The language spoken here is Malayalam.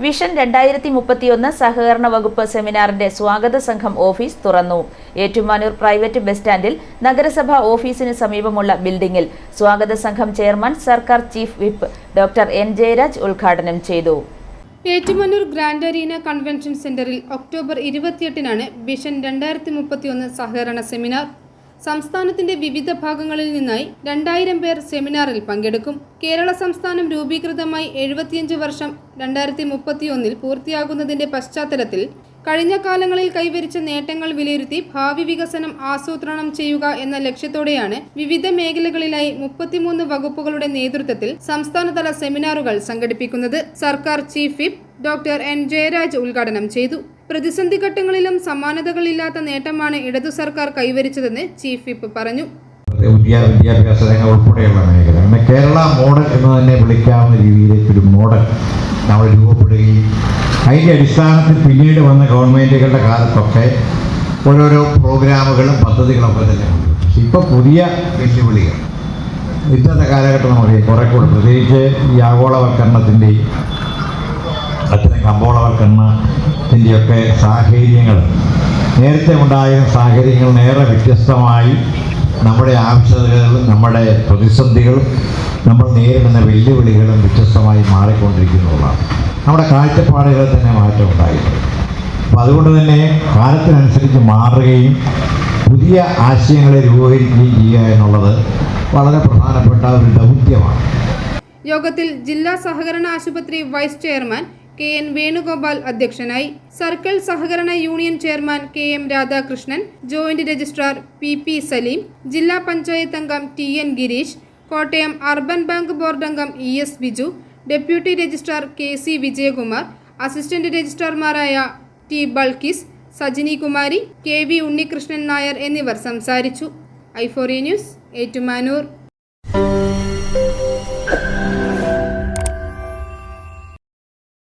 വിഷൻ 2031 സഹകരണ വകുപ്പ് സെമിനാറിന്റെ സ്വാഗത സംഘം ഓഫീസ് തുറന്നു. ഏറ്റുമാനൂർ പ്രൈവറ്റ് ബസ് സ്റ്റാൻഡിൽ നഗരസഭാ ഓഫീസിന് സമീപമുള്ള ബിൽഡിംഗിൽ സ്വാഗത സംഘം ചെയർമാൻ സർക്കാർ chief whip doctor N Jayaraj ഉദ്ഘാടനം ചെയ്തു. ഏറ്റുമാനൂർ ഗ്രാൻഡ് അരീന കൺവെൻഷൻ സെന്ററിൽ ഒക്ടോബർ 28-നാണ് വിഷൻ 2031 സഹകരണ സെമിനാർ. സംസ്ഥാനത്തിന്റെ വിവിധ ഭാഗങ്ങളിൽ നിന്നായി 2000 പേർ സെമിനാറിൽ പങ്കെടുക്കും. കേരള സംസ്ഥാനം രൂപീകൃതമായി 75 വർഷം 2031 പൂർത്തിയാകുന്നതിന്റെ പശ്ചാത്തലത്തിൽ കഴിഞ്ഞ കാലങ്ങളിൽ കൈവരിച്ച നേട്ടങ്ങൾ വിലയിരുത്തി ഭാവി വികസനം ആസൂത്രണം ചെയ്യുക എന്ന ലക്ഷ്യത്തോടെയാണ് വിവിധ മേഖലകളിലായി 33 വകുപ്പുകളുടെ നേതൃത്വത്തിൽ സംസ്ഥാനതല സെമിനാറുകൾ സംഘടിപ്പിക്കുന്നത്. സർക്കാർ chief whip doctor N Jayaraj ഉദ്ഘാടനം ചെയ്തു. പ്രതിസന്ധി ഘട്ടങ്ങളിലും സമാനതകളില്ലാത്ത നേട്ടമാണ് ഇടതു സർക്കാർ കൈവരിച്ചതെന്ന് ചീഫ് വിപ്പ് പറഞ്ഞു. വിദ്യാഭ്യാസ രംഗം ഉൾപ്പെടെയുള്ള മേഖല കേരള മോഡൽ എന്ന് തന്നെ വിളിക്കാവുന്ന രീതിയിലേക്ക് ഒരു മോഡൽ നമ്മൾ രൂപപ്പെടുകയും അതിൻ്റെ അടിസ്ഥാനത്തിൽ പിന്നീട് വന്ന ഗവൺമെൻറ്റുകളുടെ കാലത്തൊക്കെ ഓരോരോ പ്രോഗ്രാമുകളും പദ്ധതികളൊക്കെ തന്നെ ഉണ്ട്. ഇപ്പോൾ പുതിയ വെല്ലുവിളികൾ ഇന്നത്തെ കാലഘട്ടം നമുക്ക് കുറെ കൂടെ പ്രത്യേകിച്ച് ഈ ആഗോളവൽക്കരണത്തിൻ്റെയും അത്തരം കമ്പോളവൽക്കരണത്തിൻ്റെയൊക്കെ സാഹചര്യങ്ങൾ നേരത്തെ ഉണ്ടായ സാഹചര്യങ്ങൾ നേരെ വ്യത്യസ്തമായി നമ്മുടെ ആവശ്യകതകളും നമ്മുടെ പ്രതിസന്ധികളും നമ്മൾ നേരിടുന്ന വെല്ലുവിളികളും വ്യത്യസ്തമായി മാറിക്കൊണ്ടിരിക്കുന്നതാണ്. നമ്മുടെ കാഴ്ചപ്പാടുകൾ തന്നെ മാറ്റം ഉണ്ടായിട്ടുണ്ട്. അപ്പോൾ അതുകൊണ്ട് തന്നെ കാലത്തിനനുസരിച്ച് മാറുകയും പുതിയ ആശയങ്ങളെ രൂപീകരിക്കുകയും ചെയ്യുക എന്നുള്ളത് വളരെ പ്രധാനപ്പെട്ട ഒരു ദൗത്യമാണ്. യോഗത്തിൽ ജില്ലാ സഹകരണ ആശുപത്രി വൈസ് ചെയർമാൻ കെ.എൻ. വേണുഗോപാൽ അധ്യക്ഷനായി. സർക്കിൾ സഹകരണ union chairman K M. Radhakrishnan, joint registrar P. Saleem, ജില്ലാ പഞ്ചായത്ത് അംഗം T N. Girish, Kottayam urban bank board അംഗം E S. Biju, deputy registrar K C. Vijayakumar, assistant രജിസ്ട്രാർമാരായ ടി. ബൾക്കിസ്, സജിനി കുമാരി, കെ.വി. ഉണ്ണികൃഷ്ണൻ നായർ എന്നിവർ സംസാരിച്ചു. ഐ4 ന്യൂസ്, ഏറ്റുമാനൂർ.